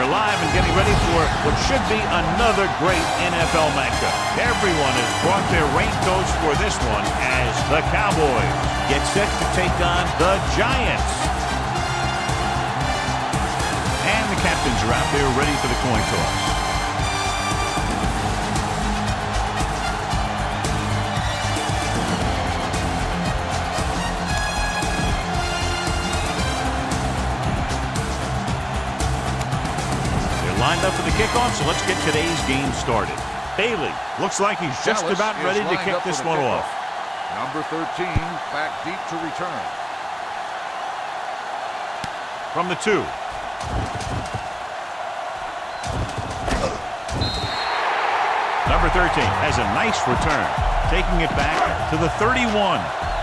We're live and getting ready for what should be another great NFL matchup. Everyone has brought their raincoats for this one as the Cowboys get set to take on the Giants. And the captains are out there ready for the coin toss. Lined up for the kickoff, so let's get today's game started. Bailey looks like he's just about ready to kick this one off. Number 13, back deep to return. From the 2. Number 13 has a nice return, taking it back to the 31.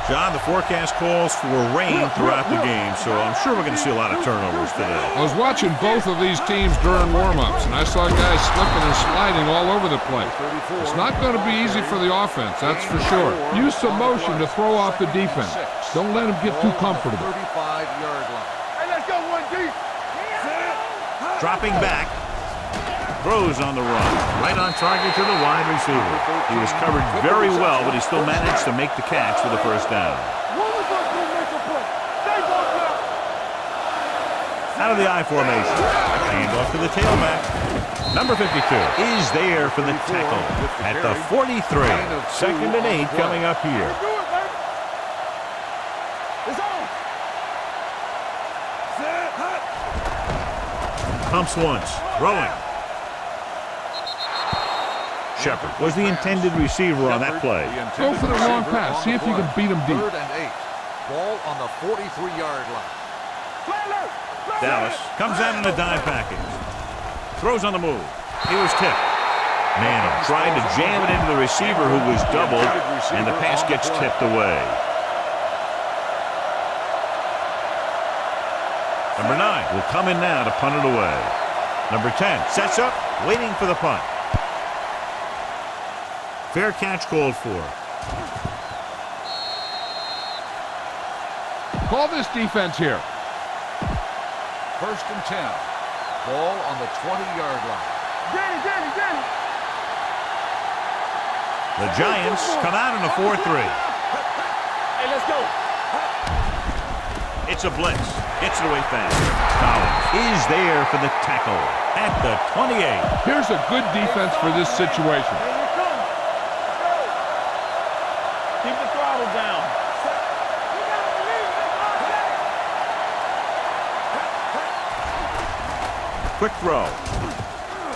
John, the forecast calls for rain throughout the game, so I'm sure we're going to see a lot of turnovers today. I was watching both of these teams during warm-ups, and I saw guys slipping and sliding all over the place. It's not going to be easy for the offense, that's for sure. Use some motion to throw off the defense. Don't let them get too comfortable. 35-yard line. Hey, let's go, 1 deep. Dropping back. Throws on the run. Right on target to the wide receiver. He was covered very well, but he still managed to make the catch for the first down. Out of the I formation. Hand off to the tailback. Number 52 is there for the tackle at the 43. 2nd and 8 coming up here. Pumps once. Throwing. Shepard was the intended receiver on that play. Go for the long pass. See if you can beat him deep. 3rd and 8. Ball on the 43-yard line. Dallas comes out in a dime package. Throws on the move. He was tipped. Manning tried to jam it into the receiver who was doubled, and the pass gets tipped away. Number 9 will come in now to punt it away. Number 10 sets up, waiting for the punt. Fair catch called for. Call this defense here. 1st and 10. Ball on the 20-yard line. Danny. The Giants come out in a 4-3. Hey, let's go. It's a blitz. Gets it away fast. Collins is there for the tackle at the 28. Here's a good defense for this situation. Keep the throttle down. Quick throw.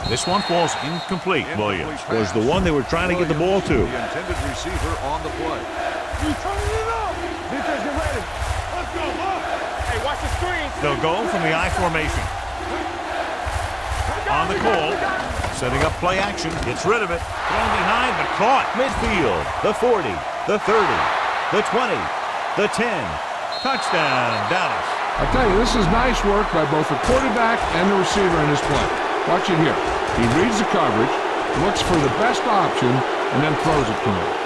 This one falls incomplete. Williams was the one they were trying to get the ball to. The intended receiver on the play. He's turning it up. Defense, get ready. Let's go. Hey, watch the screen. They'll go from the I formation. On the call. Setting up play action. Gets rid of it. Thrown behind, but caught. Midfield. The 40. The 30. The 20. The 10. Touchdown, Dallas. I'll tell you, this is nice work by both the quarterback and the receiver in this play. Watch it here. He reads the coverage, looks for the best option, and then throws it to him.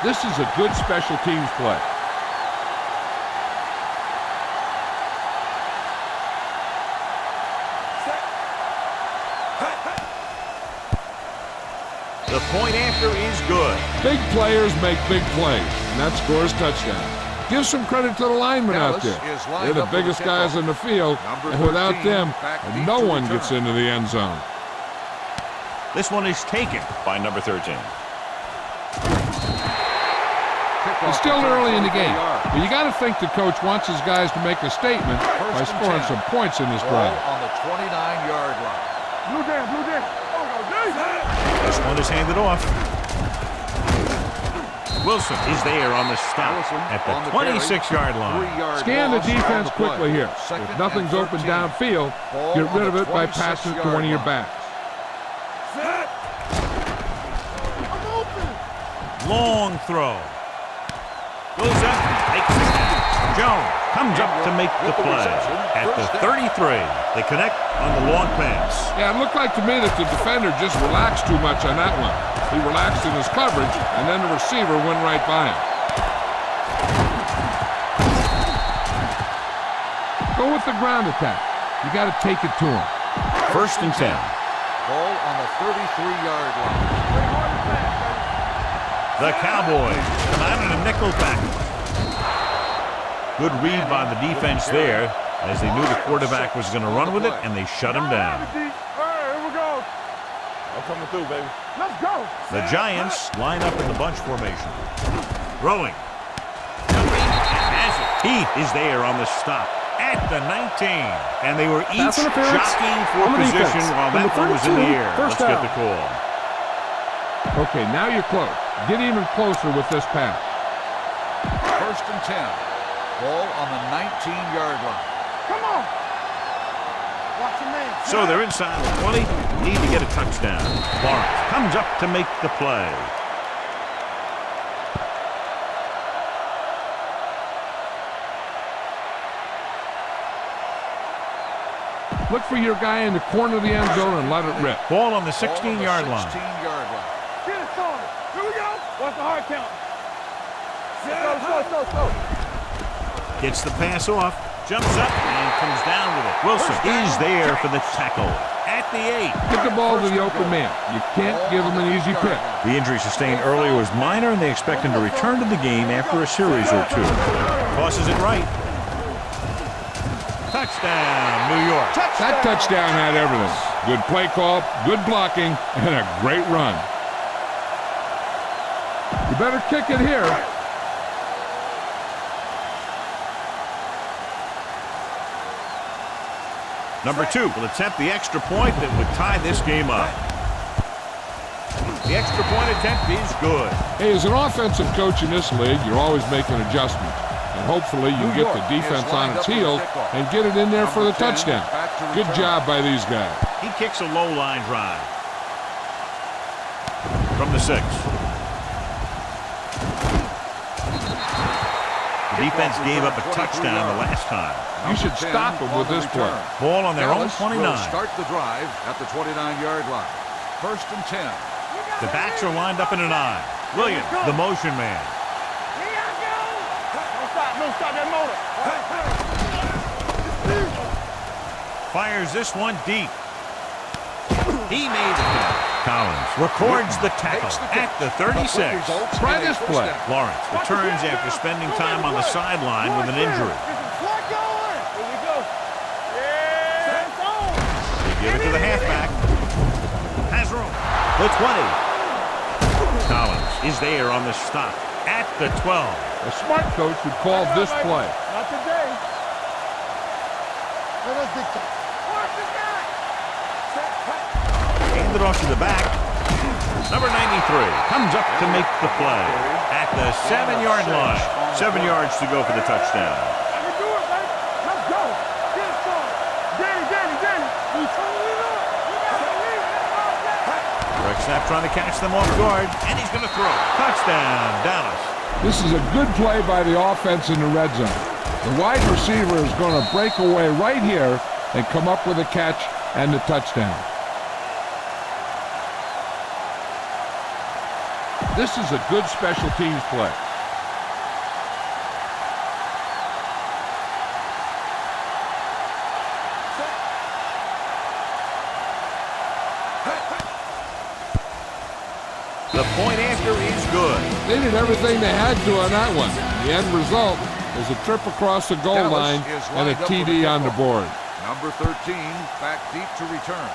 This is a good special teams play. The point after is good. Big players make big plays, and that scores touchdown. Give some credit to the linemen out there. They're the biggest guys in the field, and without them, no one gets into the end zone. This one is taken by number 13. It's still early in the game, but you got to think the coach wants his guys to make a statement by scoring some points in this drive. On the 29-yard line. Blue down. This one is handed off. Wilson is there on the stop at the 26-yard line. Scan the defense quickly here. If nothing's open downfield, get rid of it by passing it to one of your backs. Long throw. Goes up, takes it down. Jones Comes up to make the play. At the 33, they connect on the long pass. Yeah, it looked like to me that the defender just relaxed too much on that one. He relaxed in his coverage, and then the receiver went right by him. Go with the ground attack. You got to take it to him. 1st and 10. Ball on the 33-yard line. The Cowboys come out in a nickel package. Good read by the defense there, as they knew the quarterback was going to run with it, and they shut him down. All right, here we go. I'm coming through, baby. Let's go. The Giants line up in the bunch formation. Throwing. He is there on the stop at the 19. And they were each jockeying for position while that one was in the air. Let's get the call. Okay, now you're close. Get even closer with this pass. 1st and 10. Ball on the 19-yard line. Come on. Watch your man. So they're inside the 20. Need to get a touchdown. Lawrence comes up to make the play. Look for your guy in the corner of the end zone and let it rip. Ball on the 16-yard line. 16-yard line. Get it started. Here we go. Watch the hard count. Go. Gets the pass off. Jumps up and comes down with it. Wilson is there for the tackle at the 8. Get the ball to the open man. You can't give him an easy pick. The injury sustained earlier was minor, and they expect him to return to the game after a series or two. Tosses it right. Touchdown, New York. That touchdown had everything. Good play call, good blocking, and a great run. You better kick it here. Number 2 will attempt the extra point that would tie this game up. The extra point attempt is good. Hey, as an offensive coach in this league, you're always making adjustments. And hopefully you get the defense on its heels and get it in there for the touchdown. Good job by these guys. He kicks a low line drive. From the 6. The defense gave up a touchdown the last time. You should stop them with this play. Ball on their own 29. Start the drive at the 29-yard line. 1st and 10. The backs are lined up in an I. Williams, the motion man. Don't stop that motor. Fires this one deep. He made the catch. Collins records the tackle at the 36. Try this play. Lawrence returns after spending time on the sideline with an injury. They give it to the halfback. Has room. The 20. Collins is there on the stop at the 12. A smart coach would call this play. Not today. Let us dictate. Hand it off to the back. Number 93 comes up to make the play at the 7-yard line. 7 yards to go for the touchdown. We do it, baby. Let's go. Get it started. Danny. Direct snap trying to catch them off guard, and he's going to throw. Touchdown, Dallas. This is a good play by the offense in the red zone. The wide receiver is going to break away right here and come up with a catch and the touchdown. This is a good special teams play. The point after is good. They did everything they had to on that one. The end result is a trip across the goal line and a TD on the board. Number 13 back deep to return.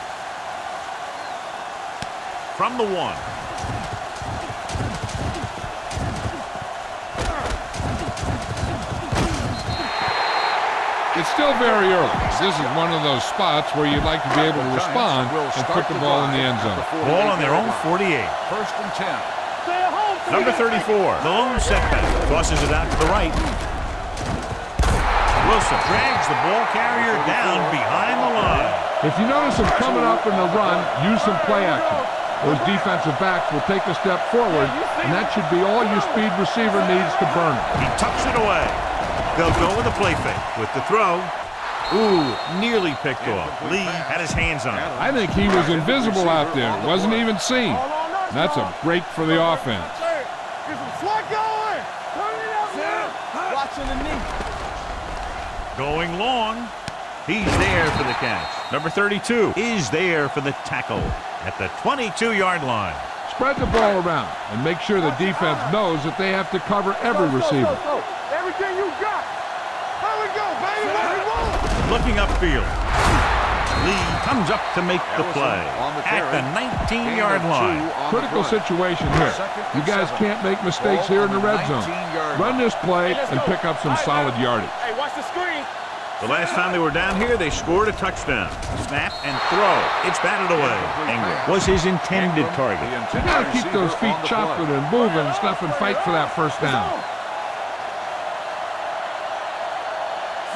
From the 1. It's still very early. This is one of those spots where you'd like to be able to respond and put the ball in the end zone. Ball on their own 48. 1st and 10. Number 34, the lone setback, tosses it out to the right. Wilson drags the ball carrier down behind the line. If you notice him coming up in the run, use some play action. Those defensive backs will take a step forward, and that should be all your speed receiver needs to burn it. He tucks it away. They'll go with a play fake with the throw. Ooh, nearly picked off. Lee had his hands on it. I think he was invisible out there. Wasn't even seen. That's a break for the offense. Get some slack going. Turn it up, man. Watching the knee. Going long. He's there for the catch. Number 32 is there for the tackle at the 22-yard line. Spread the ball around and make sure the defense knows that they have to cover every receiver. Everything you got. There we go, baby. Let it roll. Looking upfield. Lee comes up to make the play at the 19-yard line. Critical situation here. You guys can't make mistakes here in the red zone. Run this play and pick up some solid yardage. Hey, watch the screen. The last time they were down here, they scored a touchdown. Snap and throw. It's batted away. Ingram was his intended target. You got to keep those feet chopping and moving and stuff and fight for that first down.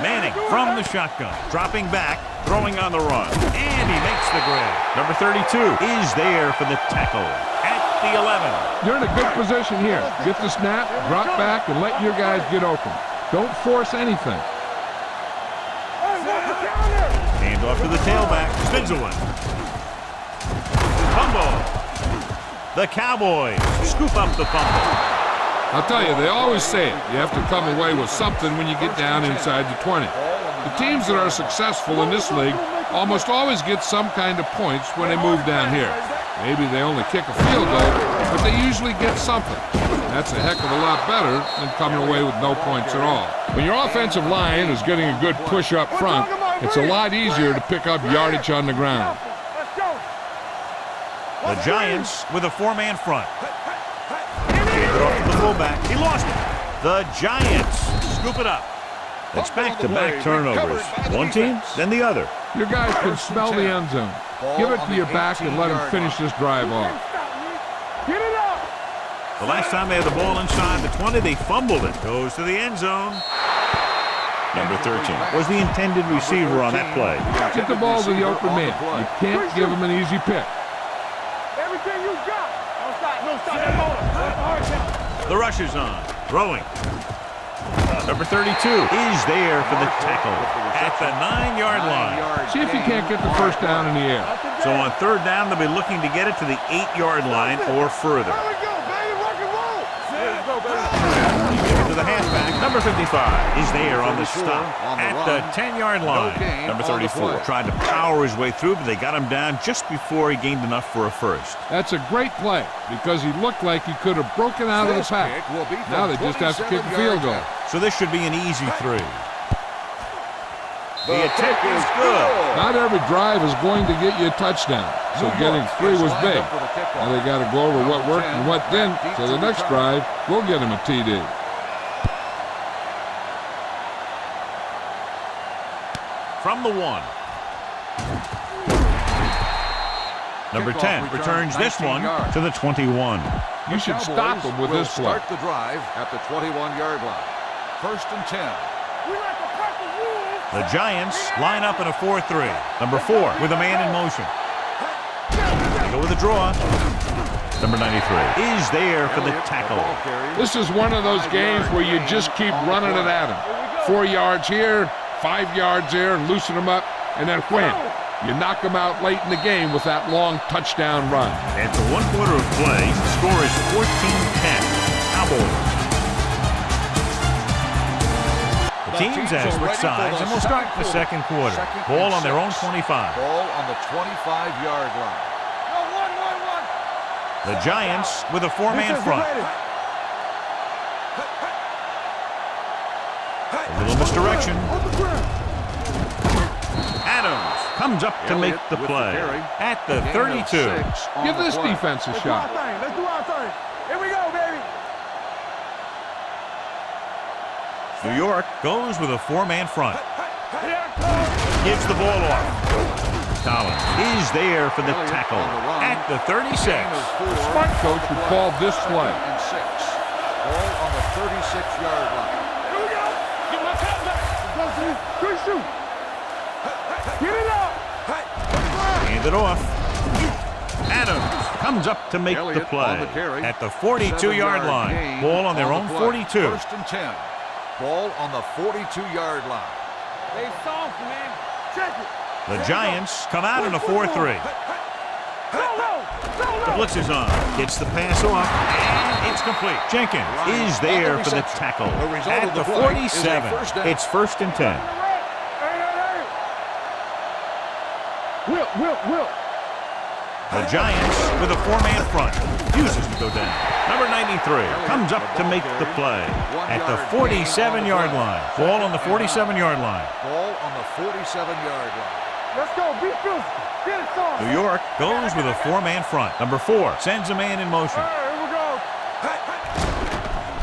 Manning from the shotgun, dropping back, throwing on the run, and he makes the grab. Number 32 is there for the tackle at the 11. You're in a good position here. Get the snap, drop back, and let your guys get open. Don't force anything. Hand off to the tailback, spins away. Fumble. The Cowboys scoop up the fumble. I'll tell you, they always say it. You have to come away with something when you get down inside the 20. The teams that are successful in this league almost always get some kind of points when they move down here. Maybe they only kick a field goal, but they usually get something. That's a heck of a lot better than coming away with no points at all. When your offensive line is getting a good push up front, it's a lot easier to pick up yardage on the ground. The Giants with a four-man front. Gave it off to the fullback. He lost it. The Giants scoop it up. It's back-to-back turnovers. One team, then the other. Your guys can smell the end zone. Give it to your back and let them finish this drive off. Get it up. The last time they had the ball inside the 20, they fumbled it. Goes to the end zone. Number 13 was the intended receiver on that play. Get the ball to the open man. You can't give him an easy pick. Everything you got. Don't stop. Don't stop that motor. The rush is on. Throwing. Number 32 is there for the tackle at the 9-yard line. See if you can't get the first down in the air. So on third down, they'll be looking to get it to the 8-yard line or further. There we go, baby. Rock and roll. There we go, baby. Give it to the halfback. Number 55 is there on the stop at the 10-yard line. Number 34 tried to power his way through, but they got him down just before he gained enough for a first. That's a great play because he looked like he could have broken out of the pack. Now they just have to kick a field goal. So this should be an easy 3. The attempt is good. Not every drive is going to get you a touchdown, so getting 3 was big. Now they got to go over what worked and what didn't, so the next drive will get him a TD. From the 1. Number 10 returns this one to the 21. You should stop him with this play. Start the drive at the 21-yard line. First and 10. The Giants line up in a 4-3. Number 4 with a man in motion. They go with a draw. Number 93 is there for the tackle. This is one of those games where you just keep running it at him. 4 yards here, 5 yards there, and loosen them up, and then wham. You knock them out late in the game with that long touchdown run. After 1 quarter of play, the score is 14-10. Cowboys. The teams have switched sides, and we'll start the second quarter. Ball on their own 25. Ball on the 25-yard line. The Giants with a 4-man front. A little misdirection. Adams comes up to make the play at the 32. Give this defense a shot. Let's do our thing. Here we go, baby. New York goes with a 4-man front. Gives the ball off. Collins is there for the tackle at the 36. The smart coach would call this play. And 6. Ball on the 36-yard line. Here we go. Get my top back. Good shoot. Get it up. Hand it off. Adams comes up to make the play at the 42-yard line. Ball on their own 42. First and 10. Ball on the 42-yard line. They soft, man. Check it. The Giants come out in a 4-3. The blitz is on. Gets the pass off, and it's complete. Jenkins is there for the tackle. At the 47, it's 1st and 10. Will. The Giants with a 4-man front. Refuses to go down. Number 93 comes up to make the play. At the 47-yard line. Ball on the 47-yard line. Ball on the 47-yard line. Let's go. Be physical. Get it soft. New York goes with a 4-man front. Number 4 sends a man in motion. Here we go.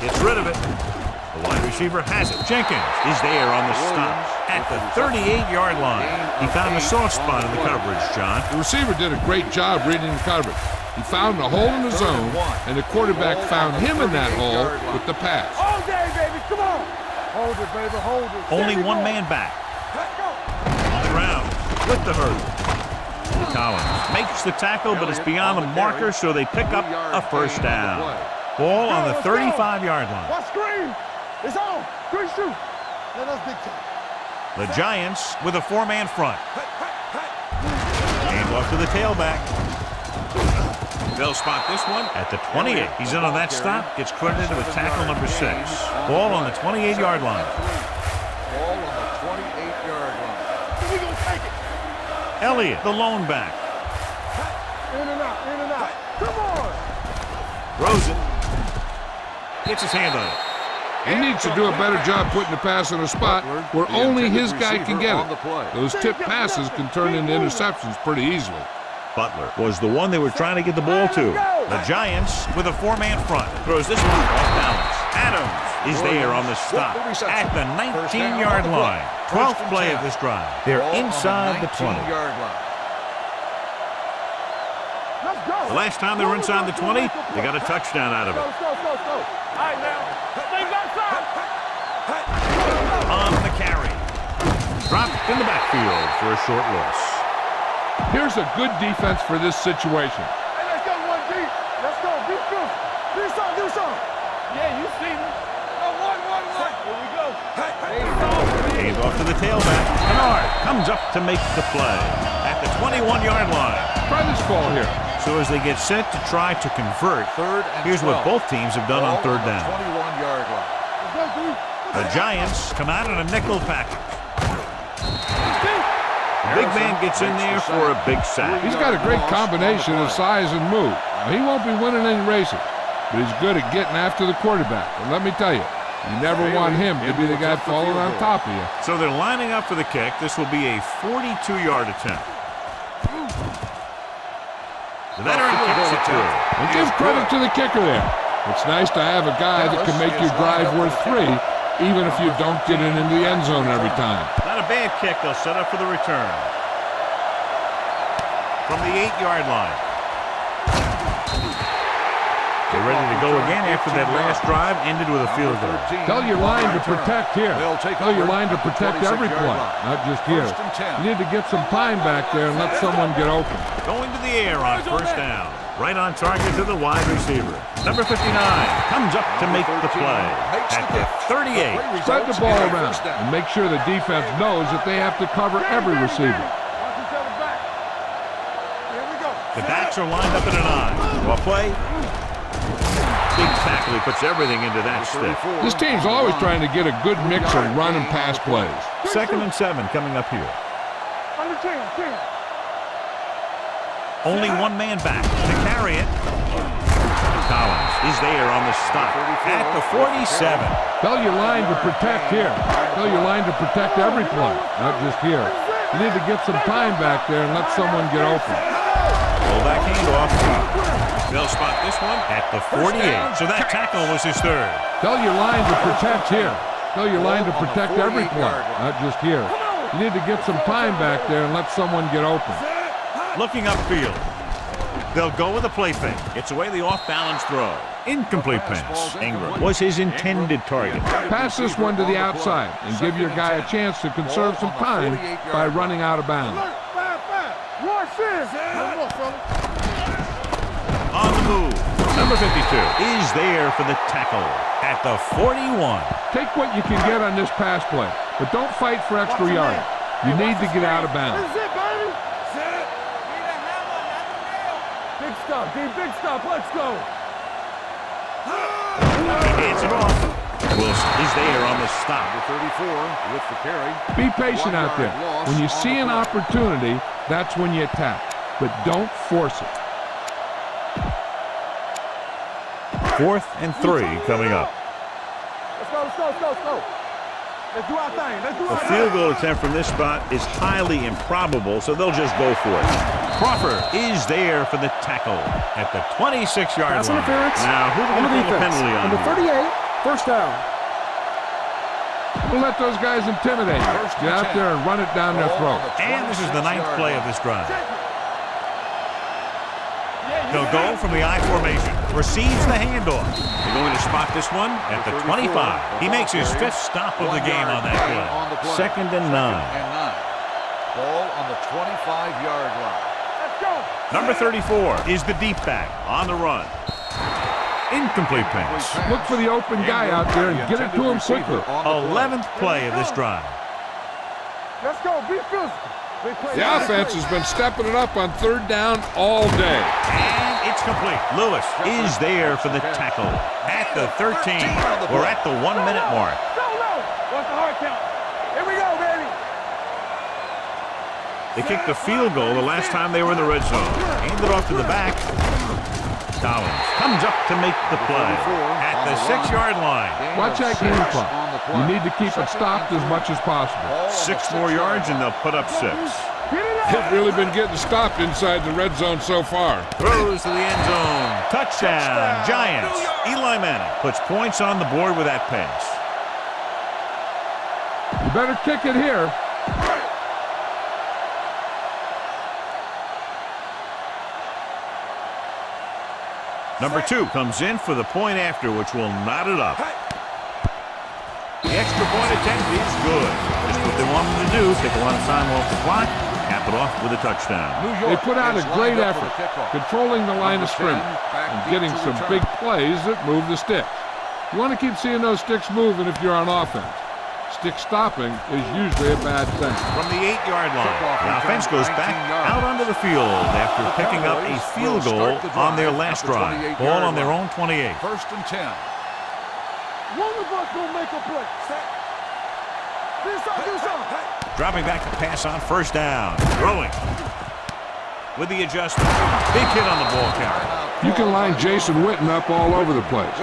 Gets rid of it. The wide receiver has it. Jenkins is there on the stop at the 38-yard line. He found a soft spot in the coverage, John. The receiver did a great job reading the coverage. He found a hole in the zone, and the quarterback found him in that hole with the pass. All day, baby. Come on. Hold it, baby. Hold it. Only one man back. On the ground with the hurdle. Collins makes the tackle, but it's beyond the marker, so they pick up a first down. Ball on the 35-yard line. What screen? It's on. Good shoot. Let us dictate. The Giants with a 4-man front. Hand off to the tailback. They'll spot this one at the 28. He's in on that stop. Gets credited with tackle number 6. Ball on the 28-yard line. Ball on the 28-yard line. We gonna take it. Elliott, the lone back. In and out. In and out. Come on. Throws it. Gets his hand on it. He needs to do a better job putting the pass in a spot where only his guy can get it. Those tip passes can turn into interceptions pretty easily. Butler was the one they were trying to get the ball to. The Giants with a 4-man front. Throws this one off balance. Adams is there on the stop at the 19-yard line. 12th play of this drive. They're inside the 20. Let's go. The last time they were inside the 20, they got a touchdown out of it. Go. All right, now. Things outside. On the carry. Dropped in the backfield for a short loss. Here's a good defense for this situation. Hey, let's go, 1G. Let's go. Be physical. Do something. Yeah, you see me. One. Here we go. Hand off to the tailback. Kennard comes up to make the play at the 21-yard line. Try this ball here. So as they get set to try to convert, Third and here's 12. what both teams have done on 3rd down. 21-yard line. Let's go, D. The Giants come out in a nickel package. Big man gets in there for a big sack. He's got a great combination of size and move. Now, he won't be winning any races, but he's good at getting after the quarterback. And let me tell you, you never want him to be the guy falling on top of you. So they're lining up for the kick. This will be a 42-yard attempt. The veteran kicks it through. And give credit to the kicker there. It's nice to have a guy that can make your drive worth 3, even if you don't get it in the end zone every time. Not a bad kick. They'll set up for the return. From the 8-yard line. They're ready to go again after that last drive ended with a field goal. Tell your line to protect here. Tell your line to protect every play, not just here. You need to get some time back there and let someone get open. Going to the air on 1st down. Right on target to the wide receiver. Number 59 comes up to make the play at the 38. Spread the ball around and make sure the defense knows that they have to cover every receiver. Watch each other back. Here we go. The backs are lined up in an I. Well, play. Big tackle. He puts everything into that stick. This team's always trying to get a good mix of run and pass plays. 2nd and 7 coming up here. Under 10. Only one man back to carry it. Collins is there on the stop at the 47. Tell your line to protect here. Tell your line to protect every play, not just here. You need to get some time back there and let someone get open. Pull back handoff. They'll spot this one at the 48. So that tackle was his 3rd. Tell your line to protect here. Tell your line to protect every play, not just here. You need to get some time back there and let someone get open. Looking upfield. They'll go with a play fake. It's away the off-balance throw. Incomplete pass. Ingram was his intended target. Pass this one to the outside and give your guy a chance to conserve some time by running out of bounds. Watch this. On the move. Number 52 is there for the tackle at the 41. Take what you can get on this pass play, but don't fight for extra yards. You need to get out of bounds. This is it, baby. Set it. Big stop, D. Big stop. Let's go. He hands it off. Wilson is there on the stop. Number 34 with the carry. Be patient out there. When you see an opportunity, that's when you attack, but don't force it. 4th and 3 coming up. Let's go, let's go, let's go, let's go. Let's do our thing. Let's do A our thing. field goal attempt from this spot is highly improbable, so they'll just go for it. Crawford is there for the tackle at the 26-yard Pass line. interference Now, who on do the we call the defense. penalty on? Number 38, first down. Don't let those guys intimidate you. Get out there and run it down their throat. And this is the 9th play of this drive. They'll go from the I formation. Receives the handoff. They're going to spot this one at the 25. He makes his 5th stop of the game on that play. 2nd and 9. Ball on the 25-yard line. Let's go. Number 34 is the deep back on the run. Incomplete pass. Look for the open guy out there and get it to him quickly. 11th play of this drive. Let's go. Be physical. Big play. The offense has been stepping it up on 3rd down all day. And it's complete. Lewis is there for the tackle at the 13. We're at the 1-minute mark. Go low. What's the hard count? Here we go, baby. They kicked the field goal the last time they were in the red zone. Handed off to the back. Collins comes up to make the play at the 6-yard line. Watch that game clock. You need to keep it stopped as much as possible. 6 more yards and they'll put up 6. They've really been getting stopped inside the red zone so far. Throws to the end zone. Touchdown, Giants. Eli Manning puts points on the board with that pass. You better kick it here. Number 2 comes in for the point after, which will knot it up. The extra point attempt is good. Just what they wanted to do, take a lot of time off the clock, cap it off with a touchdown. They put out a great effort, controlling the line of scrimmage and getting some big plays that move the sticks. You want to keep seeing those sticks moving if you're on offense. Stick stopping is usually a bad thing. From the 8-yard line, the offense goes back out onto the field after picking up a field goal on their last drive. Ball on their own 28. 1st and 10. One of us gonna make a play. Set. Do something. Dropping back to pass on 1st down. Throwing. With the adjustment. Big hit on the ball carrier. You can line Jason Witten up all over the place.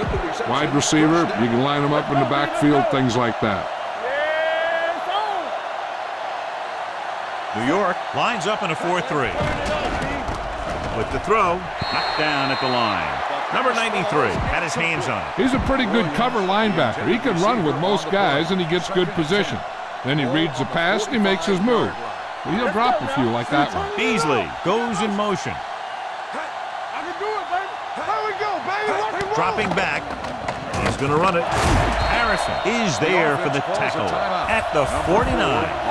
Wide receiver, you can line him up in the backfield, things like that. New York lines up in a 4-3. With the throw, knocked down at the line. Number 93 had his hands on it. He's a pretty good cover linebacker. He can run with most guys, and he gets good position. Then he reads the pass, and he makes his move. But he'll drop a few like that one. Beasley goes in motion. I can do it, baby. There we go, baby. Rock and roll. Dropping back. He's going to run it. Harrison is there for the tackle at the 49.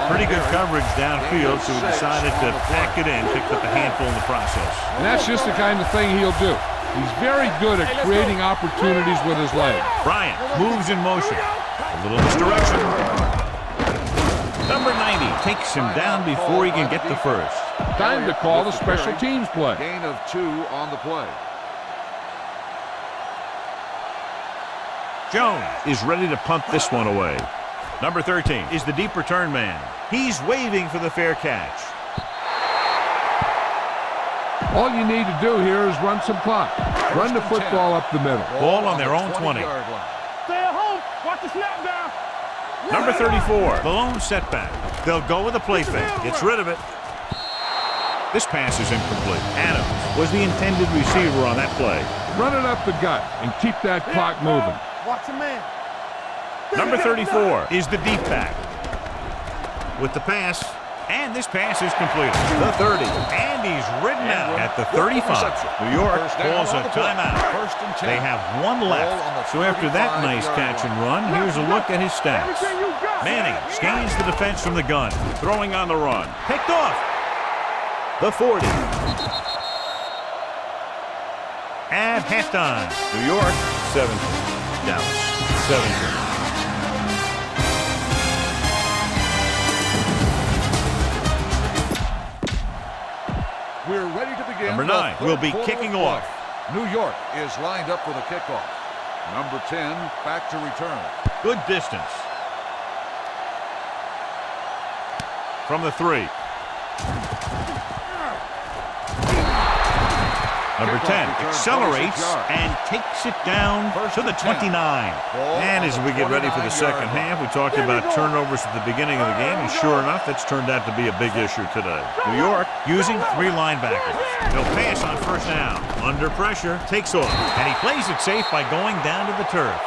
Pretty good coverage downfield, so he decided to pack it in, picked up a handful in the process. And that's just the kind of thing he'll do. He's very good at creating opportunities with his legs. Bryant moves in motion. A little misdirection. Number 90 takes him down before he can get the first. Time to call the special teams play. Gain of 2 on the play. Jones is ready to punt this one away. Number 13 is the deep return man. He's waving for the fair catch. All you need to do here is run some clock. Run the football up the middle. Ball on their own 20. Stay at home. Watch the snap down. Number 34, the lone setback. They'll go with a play fake. Gets rid of it. This pass is incomplete. Adams was the intended receiver on that play. Run it up the gut and keep that clock moving. Watch the man. Number 34 is the deep back. With the pass, and this pass is completed. The 30, and he's ridden out at the 35. New York calls a timeout. They have 1 left. So after that nice catch and run, here's a look at his stats. Manning scans the defense from the gun, throwing on the run. Picked off. The 40. at halftime. New York 17, Dallas 17. We're ready to begin. Number 9 will be kicking off. New York is lined up for the kickoff. Number 10 back to return. Good distance. From the 3. Number 10 accelerates and takes it down to the 29. And as we get ready for the second half, we talked about turnovers at the beginning of the game, and sure enough, that's turned out to be a big issue today. New York using 3 linebackers. He'll pass on first down. Under pressure, takes off, and he plays it safe by going down to the turf.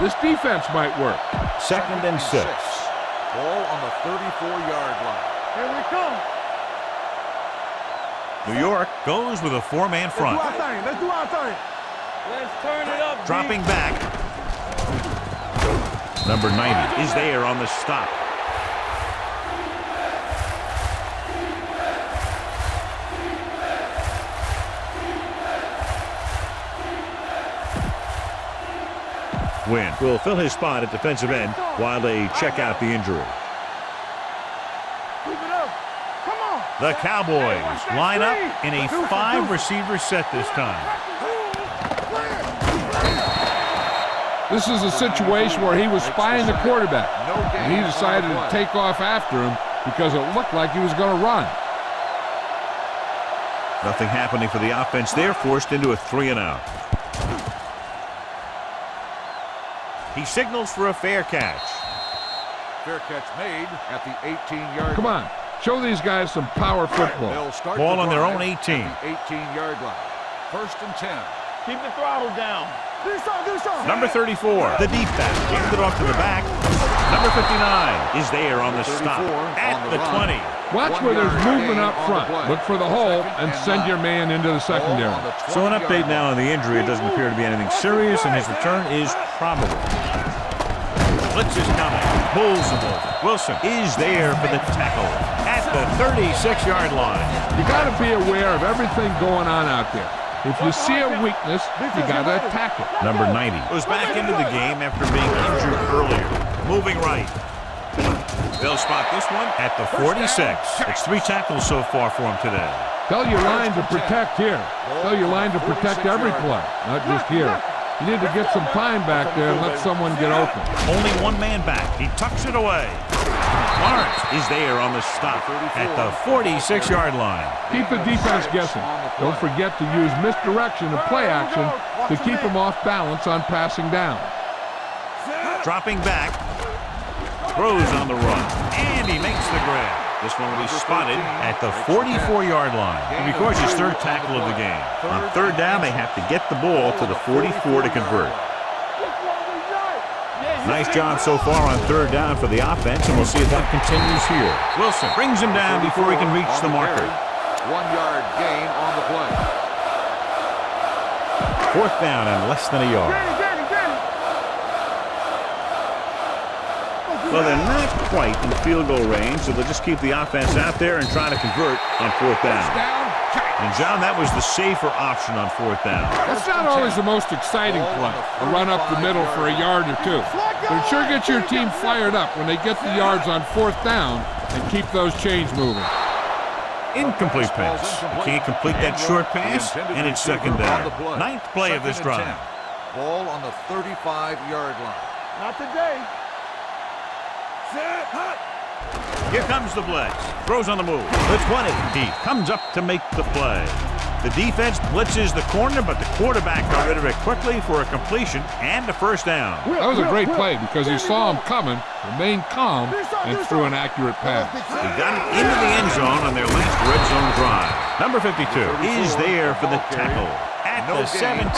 This defense might work. Second and 6. Ball on the 34-yard line. Here we come. New York goes with a 4-man front. Let's do our thing. Let's turn it up. Dropping back. Number 90 is there on the stop. Wynn will fill his spot at defensive end while they check out the injury. The Cowboys line up in a 5-receiver set this time. This is a situation where he was spying the quarterback, and he decided to take off after him because it looked like he was going to run. Nothing happening for the offense there, forced into a 3-and-out. He signals for a fair catch. Fair catch made at the 18-yard line. Come on. Show these guys some power football. Ball on their own 18. 18-yard line. First and 10. Keep the throttle down. Do something. Number 34, the deep back, gives it off to the back. Number 59 is there on the stop at the 20. Watch where there's movement up front. Look for the hole and send your man into the secondary. So an update now on the injury. It doesn't appear to be anything serious, and his return is probable. Blitz is coming. Pulls him over. Wilson is there for the tackle at the 36-yard line. You got to be aware of everything going on out there. If you see a weakness, you got to attack it. Number 90 goes back into the game after being injured earlier. Moving right. They'll spot this one at the 46. It's 3 tackles so far for him today. Tell your line to protect here. Tell your line to protect every play, not just here. You need to get some time back there and let someone get open. Only 1 man back. He tucks it away. Lawrence is there on the stop at the 46-yard line. Keep the defense guessing. Don't forget to use misdirection and play action to keep them off balance on passing down. Dropping back. Throws on the run. And he makes the grab. This one will be spotted at the 44-yard line. And because his 3rd tackle of the game. On 3rd down, they have to get the ball to the 44 to convert. Nice job so far on 3rd down for the offense, and we'll see if that continues here. Wilson brings him down before he can reach the marker. 1-yard gain on the play. 4th down and less than a yard. Well, they're not quite in field goal range, so they'll just keep the offense out there and try to convert on 4th down. And, John, that was the safer option on 4th down. That's not always the most exciting play, a run up the middle for a yard or 2. But it sure gets your team fired up when they get the yards on 4th down and keep those chains moving. Incomplete pass. He can't complete that short pass, and it's 2nd down. 9th play of this drive. Ball on the 35-yard line. Not today. Here comes the blitz. Throws on the move. The 20. He comes up to make the play. The defense blitzes the corner, but the quarterback got rid of it quickly for a completion and a 1st down. That was a great play because he saw him coming, remained calm, and threw an accurate pass. He got it into the end zone on their last red zone drive. Number 52 is there for the tackle at the 17.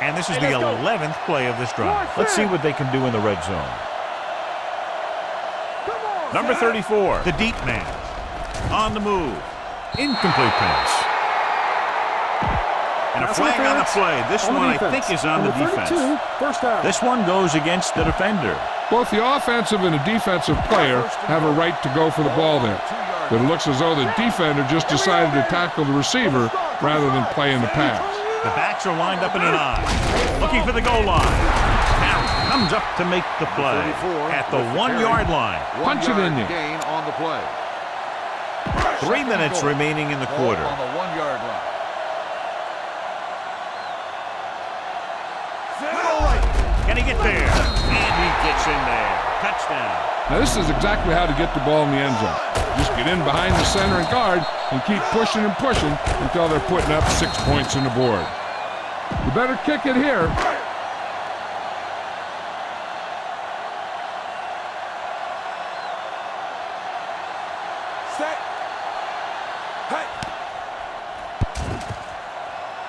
And this is the 11th play of this drive. Let's see what they can do in the red zone. Number 34, the deep man. On the move. Incomplete pass. And a flag on the play. This one, I think, is on the defense. This one goes against the defender. Both the offensive and the defensive player have a right to go for the ball there. But it looks as though the defender just decided to tackle the receiver rather than play in the pass. The backs are lined up in an I. Looking for the goal line. Now comes up to make the play at the 1-yard line. Punch it in there. Gain on the play. 3 minutes remaining in the quarter. On the 1-yard line. Can he get there? And he gets in there. Touchdown. Now this is exactly how to get the ball in the end zone. Just get in behind the center and guard and keep pushing and pushing until they're putting up 6 points on the board. You better kick it here.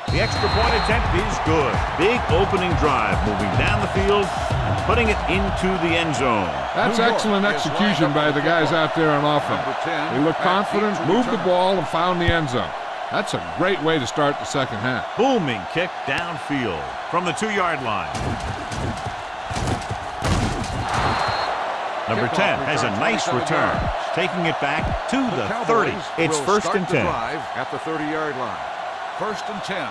The extra point attempt is good. Big opening drive, moving down the field and putting it into the end zone. That's excellent execution by the guys out there on offense. They look confident, moved the ball, and found the end zone. That's a great way to start the second half. Booming kick downfield from the 2-yard line. Number 10 has a nice return, taking it back to the 30. It's first and 10. At the 30-yard line. First and 10.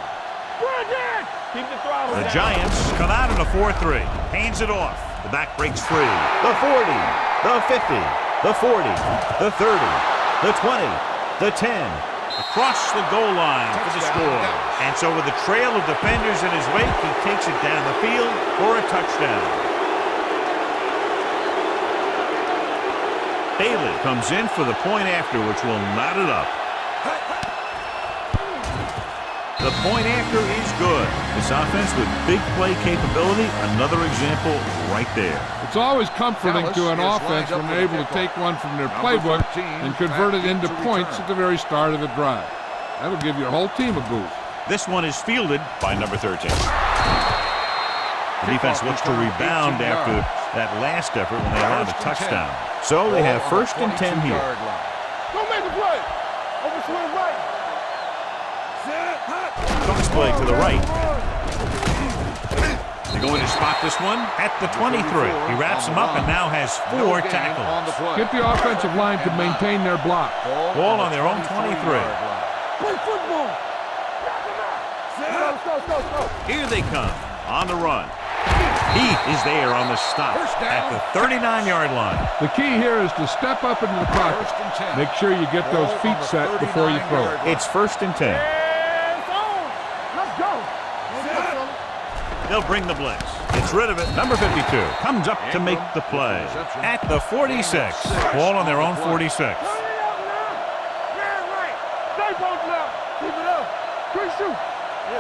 Keep the throttle The down. Giants come out in a 4-3. Hands it off. The back breaks free. The 40, the 50, the 40, the 30, the 20, the 10. Across the goal line for the score. And so with a trail of defenders in his wake, he takes it down the field for a touchdown. Bailey comes in for the point after, which will knot it up. The point after is good. This offense with big play capability, another example right there. It's always comforting to an offense when they're able to take one from their playbook and convert it into points at the very start of the drive. That'll give your whole team a boost. This one is fielded by number 13. The defense looks to rebound after that last effort when they allowed a touchdown. So they have first and 10 here. Don't make the play. Overswing right. Toss play to the right. They're going to spot this one at the 23. He wraps him up and now has 4 tackles. Get the offensive line to maintain their block. Ball on their own 23. Play football. Go. Here they come on the run. Heath is there on the stop at the 39-yard line. The key here is to step up into the pocket. Make sure you get those feet set before you throw it. It's first and 10. Let's go. They'll bring the blitz. Gets rid of it. Number 52 comes up to make the play at the 46. Ball on their own 46. Stay posted up. Keep it up. Quick shoot.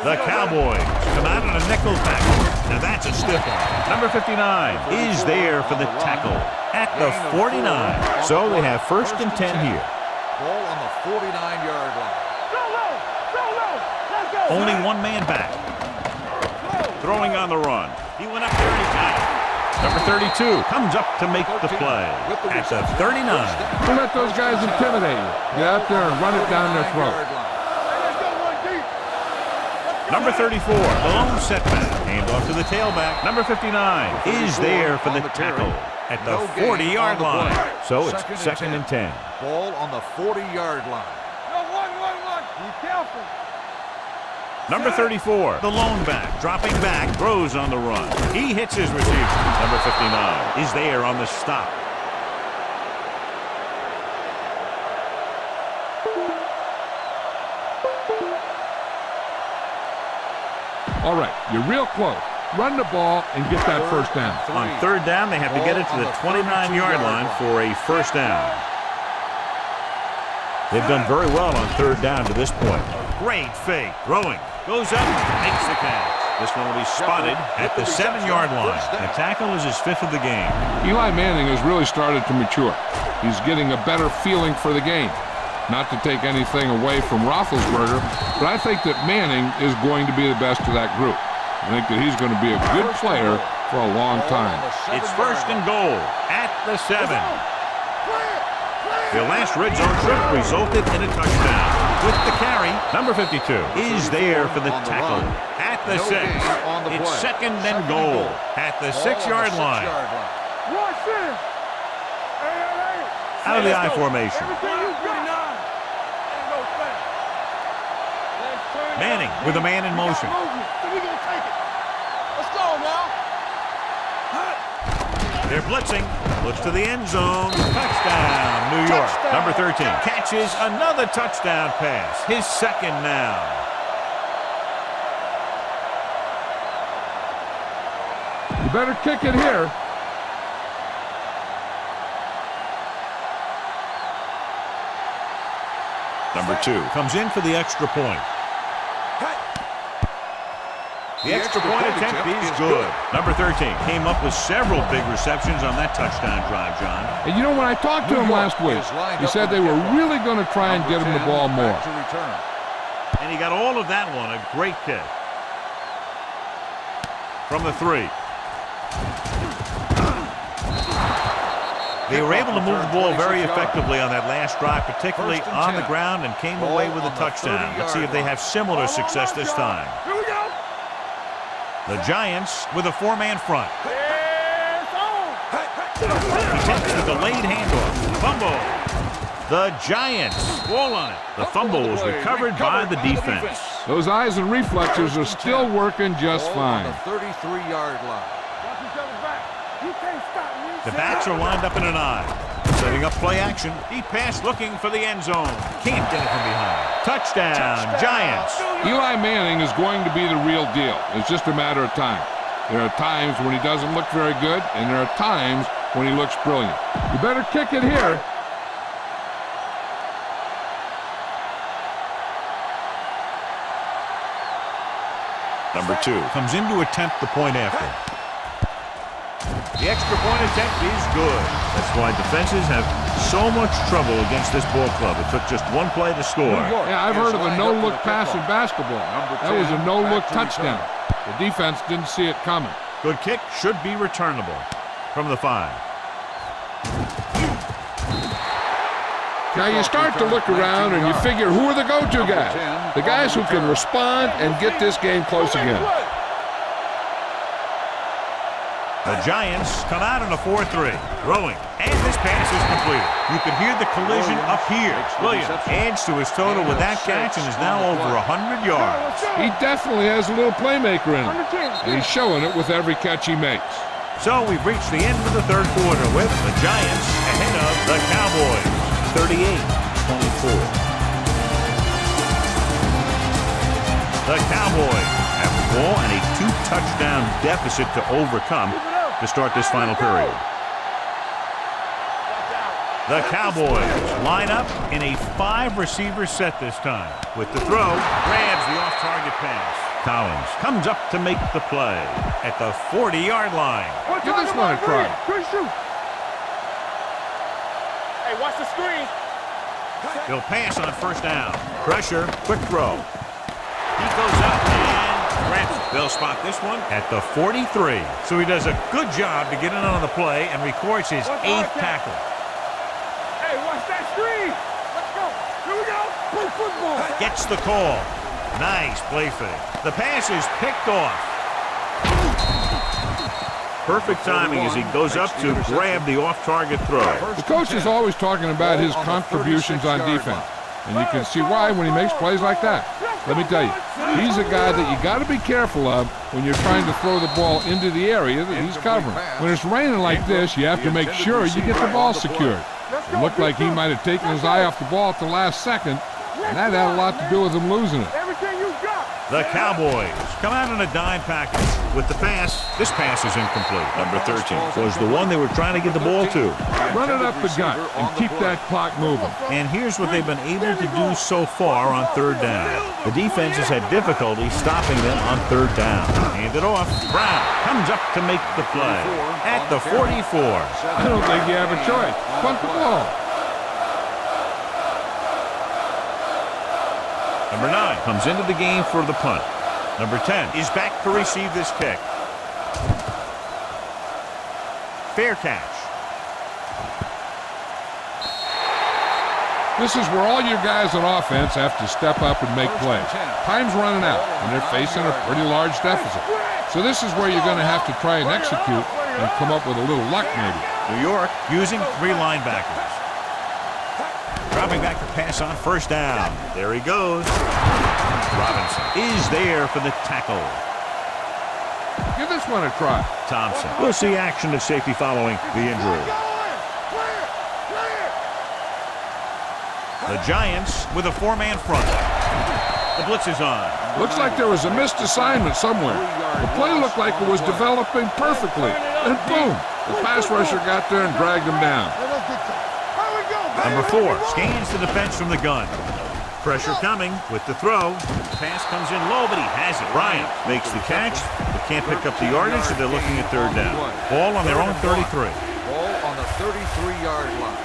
The Cowboys come out in a nickel tackle. Now that's a stiff one. Number 59 is there for the tackle at the 49. So they have first and 10 here. Ball on the 49-yard line. Go low. Let's go. Only one man back. Throwing on the run. He went up there and he got it. Number 32 comes up to make the play at the 39. Don't let those guys intimidate you. Get out there and run it down their throat. Let's go one deep. Number 34, the lone setback. Hand off to the tailback. Number 59 is there for the tackle at the 40-yard line. So it's second and 10. Ball on the 40-yard line. No, one. Be careful. Number 34, the lone back, dropping back, throws on the run. He hits his receiver. Number 59 is there on the stop. All right, you're real close. Run the ball and get that first down. On third down, they have to get it to the 29-yard line for a first down. They've done very well on third down to this point. Great fake, throwing, goes up, makes the catch. This one will be spotted at the 7-yard line. The tackle is his 5th of the game. Eli Manning has really started to mature. He's getting a better feeling for the game. Not to take anything away from Roethlisberger, but I think that Manning is going to be the best of that group. I think that he's going to be a good player for a long time. It's first and goal at the 7. The last red zone trip resulted in a touchdown. With the carry, number 52 is there for the tackle at the 6. It's second and goal at the 6-yard line. Out of the I formation. Manning with a man in motion. Let's go now. They're blitzing. Looks to the end zone. Touchdown, New York. Touchdown. Number 13 catches another touchdown pass. His second now. You better kick it here. Number 2 comes in for the extra point. The extra point attempt is good. Number 13 came up with several big receptions on that touchdown drive, John. And you know, when I talked to him last week, he said they were really going to try and get him the ball more. And he got all of that one. A great kick. From the 3. They were able to move the ball very effectively on that last drive, particularly on the ground, and came away with a touchdown. Let's see if they have similar success this time. Here we go. The Giants with a 4-man front. It's on. He takes the delayed handoff. Fumble. The Giants ball on it. The fumble was recovered by the defense. Those eyes and reflexes are still working just fine. On the 33-yard line. Watch each other's back. You can't stop me. The backs are lined up in an I. Setting up play action. Deep pass looking for the end zone. Can't get it from behind. Touchdown, Giants. Eli Manning is going to be the real deal. It's just a matter of time. There are times when he doesn't look very good, and there are times when he looks brilliant. You better kick it here. Number 2 comes in to attempt the point after. The extra point attempt is good. That's why defenses have so much trouble against this ball club. It took just one play to score. Yeah, I've heard of a no-look pass in basketball. That was a no-look touchdown. The defense didn't see it coming. Good kick, should be returnable from the 5. Now you start to look around and you figure, who are the go-to guys? The guys who can respond and get this game close again. The Giants come out in a 4-3. Throwing. And this pass is completed. You can hear the collision up here. Williams adds to his total with that catch and is now over 100 yards. He definitely has a little playmaker in him. And he's showing it with every catch he makes. So we've reached the end of the third quarter with the Giants ahead of the Cowboys. 38-24. The Cowboys have the ball and a 2-touchdown deficit to overcome to start this final period. The Cowboys line up in a 5-receiver set this time. With the throw, grabs the off-target pass. Collins comes up to make the play at the 40-yard line. Give this one a try. Hey, watch the screen. He'll pass on first down. Pressure, quick throw. He goes up and grabs it. They'll spot this one at the 43. So he does a good job to get in on the play and records his 8th tackle. Hey, watch that screen. Let's go. Here we go. Play football. Gets the call. Nice play fake. The pass is picked off. Perfect timing as he goes up to grab the off-target throw. The coach is always talking about his contributions on defense. And you can see why when he makes plays like that. Let me tell you, he's a guy that you got to be careful of when you're trying to throw the ball into the area that he's covering. When it's raining like this, you have to make sure you get the ball secured. It looked like he might have taken his eye off the ball at the last second, and that had a lot to do with him losing it. Everything you got. The Cowboys come out in a dime package with the pass. This pass is incomplete. Number 13 was the one they were trying to get the ball to. Run it up the gut and keep that clock moving. And here's what they've been able to do so far on third down. The defense has had difficulty stopping them on third down. Hand it off. Brown comes up to make the play at the 44. I don't think you have a choice. Punt the ball. Number 9 comes into the game for the punt. Number 10 is back to receive this kick. Fair catch. This is where all your guys on offense have to step up and make plays. Time's running out, and they're facing a pretty large deficit. So this is where you're going to have to try and execute and come up with a little luck maybe. New York using 3 linebackers. Dropping back to pass on first down. There he goes. Robinson is there for the tackle. Give this one a try. Thompson. We'll see action at safety following the injury. The Giants with a 4-man front. The blitz is on. Looks like there was a missed assignment somewhere. The play looked like it was developing perfectly. And boom, the pass rusher got there and dragged him down. Number 4 scans the defense from the gun. Pressure coming with the throw. Pass comes in low, but he has it. Bryant makes the catch, but can't pick up the yardage, so they're looking at third down. Ball on their own 33. Ball on the 33-yard line.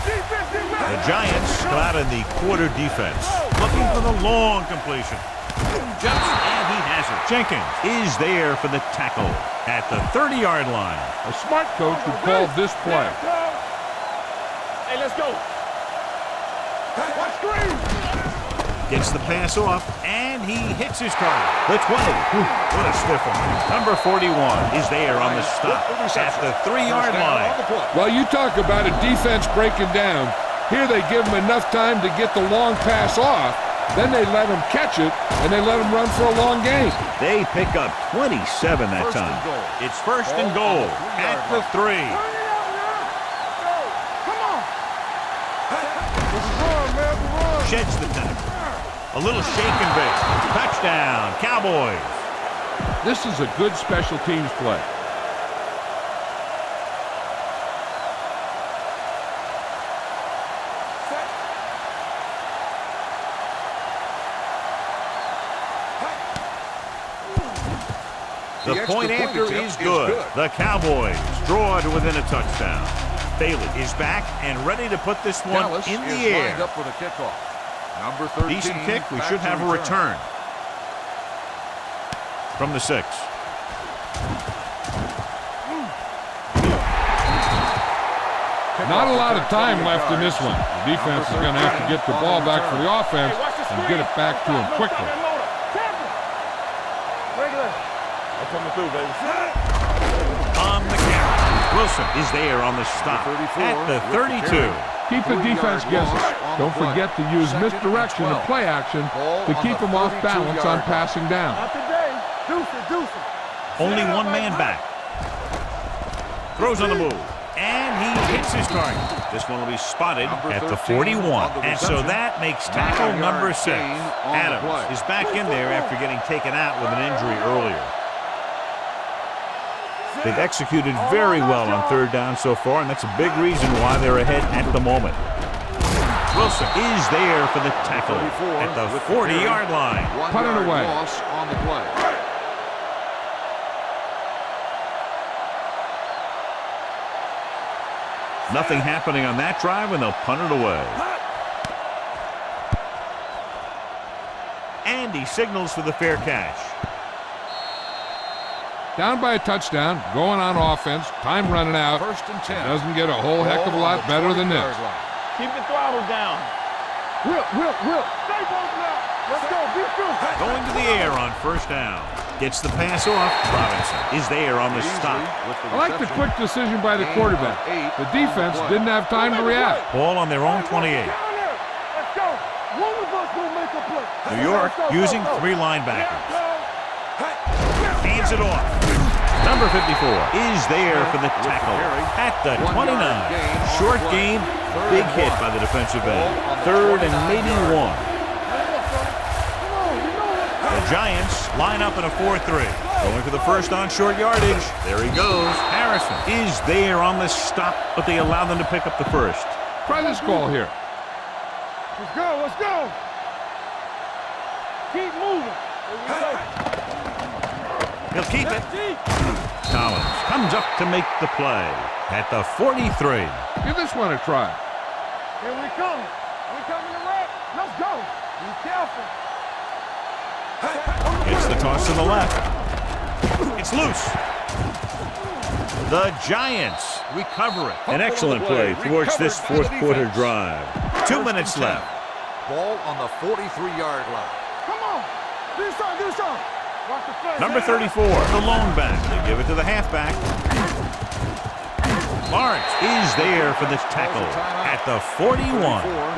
The Giants come out in the quarter defense, looking for the long completion. Jumps, and he has it. Jenkins is there for the tackle at the 30-yard line. A smart coach would call this play. Hey, let's go. Watch screen. Gets the pass off, and he hits his target. The 20. What a stiff one. Number 41 is there on the stop at the 3-yard line. Well, you talk about a defense breaking down. Here they give him enough time to get the long pass off. Then they let him catch it, and they let him run for a long gain. They pick up 27 that time. It's first and goal at the 3. Sheds the tackle. A little shake and bake. Touchdown, Cowboys. This is a good special teams play. The point after is good. The Cowboys draw to within a touchdown. Bailey is back and ready to put this one Dallas in the is air. lined up for the kickoff. Number 13. Decent kick. We back should to have a return. From the 6. Not a lot of time left in this one. The defense is going to have to get the ball back for the offense and get it back to him quickly. Coming through, baby. On the carry. Wilson is there on the stop at the 32. Keep the defense guessing. Don't forget to use misdirection and play action to keep them off balance on passing down. Not today. Deuce it. Only one man back. Throws on the move. And he hits his target. This one will be spotted at the 41. And so that makes tackle number 6. Adams is back in there after getting taken out with an injury earlier. They've executed very well on third down so far, and that's a big reason why they're ahead at the moment. Wilson is there for the tackle at the 40-yard line. Put it away. Loss on the play. Nothing happening on that drive, and they'll punt it away. And he signals for the fair catch. Down by a touchdown, going on offense, time running out. First and 10. Doesn't get a whole heck of a lot better than this. Keep the throttle down. Whip. Stay both now. Let's go. Be true. Going to the air on first down. Gets the pass off. Robinson is there on the stop. I like the quick decision by the quarterback. The defense didn't have time to react. Ball on their own 28. Let's go. One of us will make a play. New York using 3 linebackers. Hands it off. Number 54 is there for the tackle at the 29. Short game, big hit by the defensive end. Third and maybe 1. The Giants line up in a 4-3. Going for the first on short yardage. There he goes. Harrison is there on the stop, but they allow them to pick up the first. Try this call here. Let's go. Keep moving. He'll keep it. Collins comes up to make the play at the 43. Give this one a try. Here we come. We coming to wreck. Let's go. Be careful. Gets the toss to the left. It's loose. The Giants recover it. An excellent play towards this fourth quarter drive. 2 minutes left. Ball on the 43-yard line. Come on. Do something. Watch the play. Number 34, the lone back. They give it to the halfback. Lawrence is there for the tackle at the 41.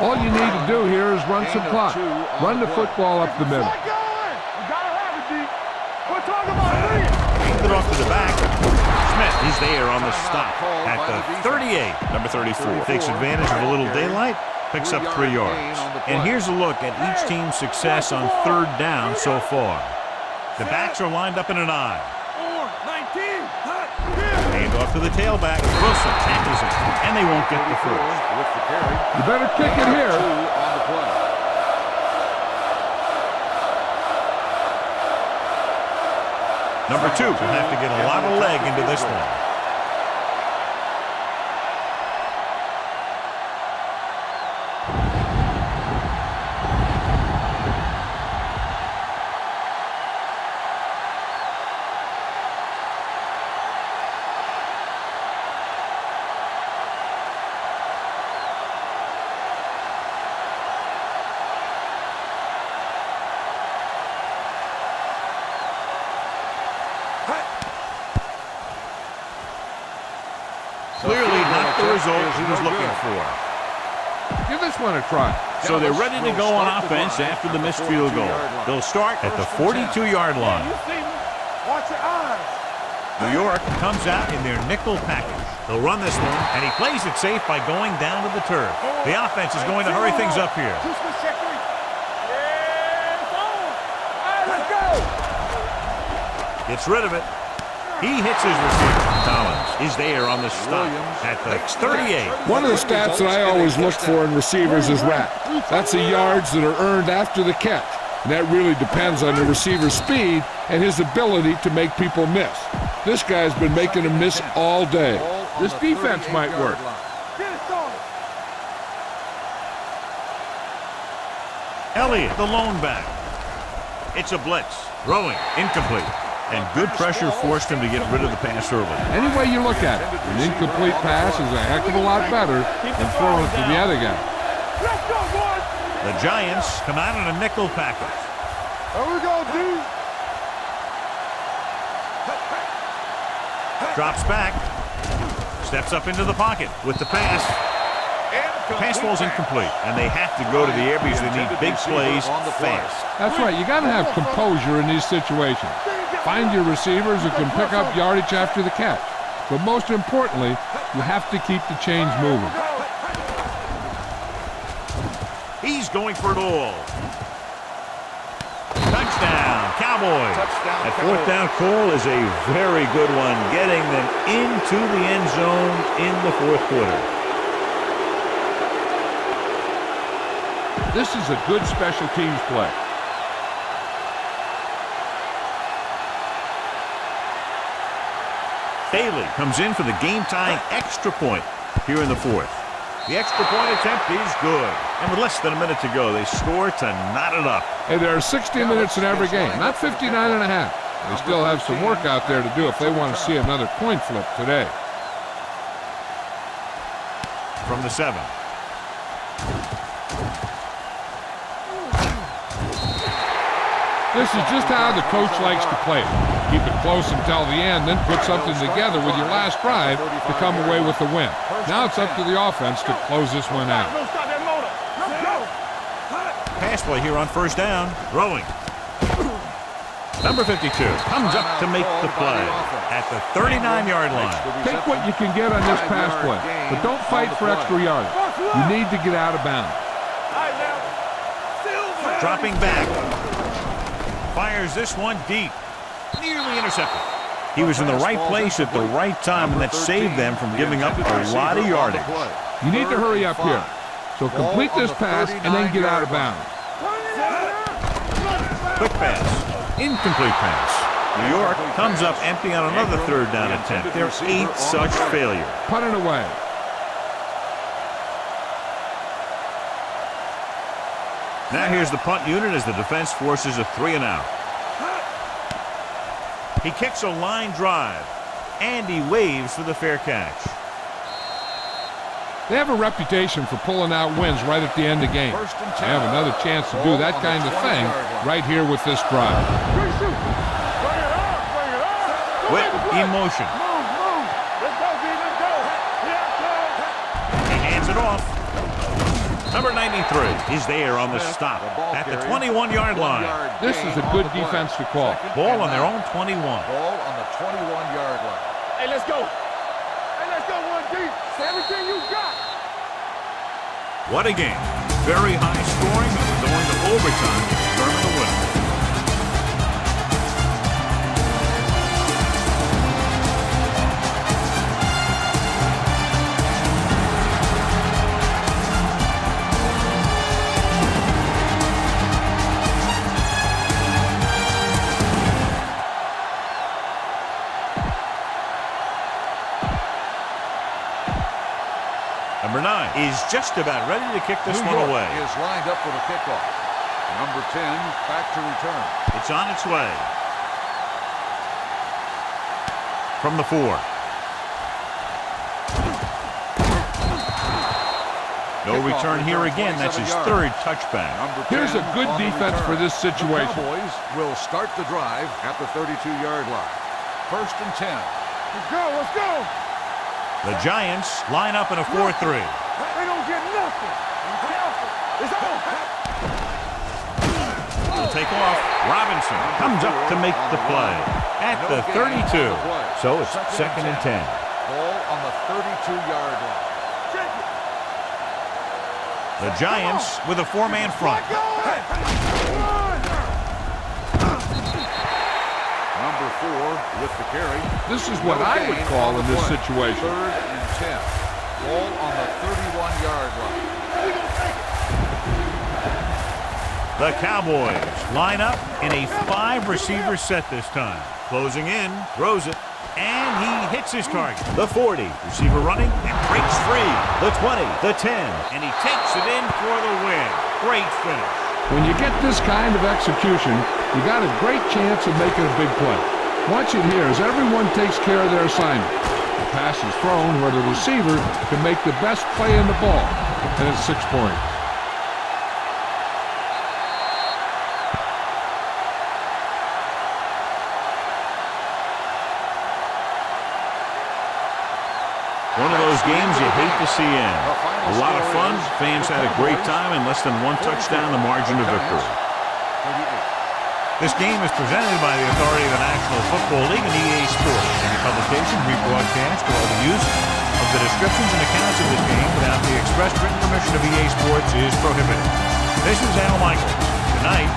All you need to do here is run some clock. Run the football up the middle. Get going. You gotta have it, D. We're talking about bringing. Hands it off to the back. Smith is there on the stop at the 38. Number 34 takes advantage of a little daylight, picks up 3 yards. And here's a look at each team's success on third down so far. The backs are lined up in an I. 19. Hand off to the tailback. Wilson tackles it, and they won't get the first. With the carry. You better kick it here. 2 on the play. Number 2 will have to get a lot of leg into this one. Clearly not the result he was looking for. Give this one a try. So they're ready to go on offense after the missed field goal. They'll start at the 42-yard line. You see me? Watch your eyes. New York comes out in their nickel package. They'll run this one, and he plays it safe by going down to the turf. The offense is going to hurry things up here. Yeah, it's on. All right, let's go. Gets rid of it. He hits his receiver. Collins is there on the stop at the 38. One of the stats that I always look for in receivers is RAP. That's the yards that are earned after the catch. And that really depends on the receiver's speed and his ability to make people miss. This guy's been making them miss all day. This defense might work. Get it started. Elliott, the lone back. It's a blitz. Throwing. Incomplete. And good pressure forced him to get rid of the pass early. Any way you look at it, an incomplete pass is a heck of a lot better than throwing it to the other guy. Let's go, boys. The Giants come out in a nickel package. Here we go, D. Drops back. Steps up into the pocket with the pass. The pass ball's incomplete, and they have to go to the air because they need big plays fast. That's right. You got to have composure in these situations. Find your receivers who can pick up yardage after the catch. But most importantly, you have to keep the chains moving. He's going for it all. Touchdown, Cowboys. That fourth down call is a very good one, getting them into the end zone in the fourth quarter. This is a good special teams play. Bailey comes in for the game-tying extra point here in the fourth. The extra point attempt is good. And with less than a minute to go, they score to knot it up. Hey, there are 60 minutes in every game, not 59 and a half. They still have some work out there to do if they want to see another coin flip today. From the 7. This is just how the coach likes to play it. Keep it close until the end, then put something together with your last drive to come away with the win. Now it's up to the offense to close this one out. Don't stop that motor. Let's go. Pass play here on first down. Throwing. Number 52 comes up to make the play at the 39-yard line. Take what you can get on this pass play, but don't fight for extra yards. You need to get out of bounds. All right, now. Silver. Dropping back. Fires this one deep. Nearly intercepted. He was in the right place at the right time, and that saved them from giving up a lot of yardage. You need to hurry up here. So complete this pass and then get out of bounds. Quick pass. Incomplete pass. New York comes up empty on another third down attempt. Their 8th such failure. Punt it away. Now here's the punt unit as the defense forces a 3-and-out. He kicks a line drive, and he waves for the fair catch. They have a reputation for pulling out wins right at the end of games. They have another chance to do that kind of thing right here with this drive. With emotion. Move. Let's go, D. Let's go. it off. Number 93 is there on the stop at the 21-yard line. This is a good defense to call. Ball on their own 21. Ball on the 21-yard line. Hey, let's go. Hey, let's go, 1G. Say everything you got. What a game. Very high scoring, and we're going to overtime to determine the winner. Number 9 is just about ready to kick this one away. Is lined up for the kickoff. Number 10 back to return. It's on its way. From the 4. No return here again. That's his third touchback. Here's a good defense for this situation. The Cowboys will start the drive at the 32-yard line. 1st and 10. Let's go, let's go. The Giants line up in a 4-3. They don't get nothing. It's on. Will take off. Robinson comes up to make the play at the 32. So it's 2nd and 10. Ball on the 32-yard line. The Giants with a 4-man front. Number 4 with the carry. This is what I would call in this situation. 3rd and 10. Ball on the 31-yard line. The Cowboys line up in a 5-receiver set this time. Closing in, throws it, and he hits his target. The 40, receiver running and breaks free. The 20, the 10, and he takes it in for the win. Great finish. When you get this kind of execution, you got a great chance of making a big play. Watch it here as everyone takes care of their assignment. The pass is thrown where the receiver can make the best play in the ball, and it's 6 points. One of those games you hate to see end. A lot of fun. Fans had a great time, and less than one touchdown, the margin of victory. This game is presented by the authority of the National Football League and EA Sports. Any publication, rebroadcast, or other use of the descriptions and accounts of this game without the express written permission of EA Sports is prohibited. This is Al Michaels. Good night.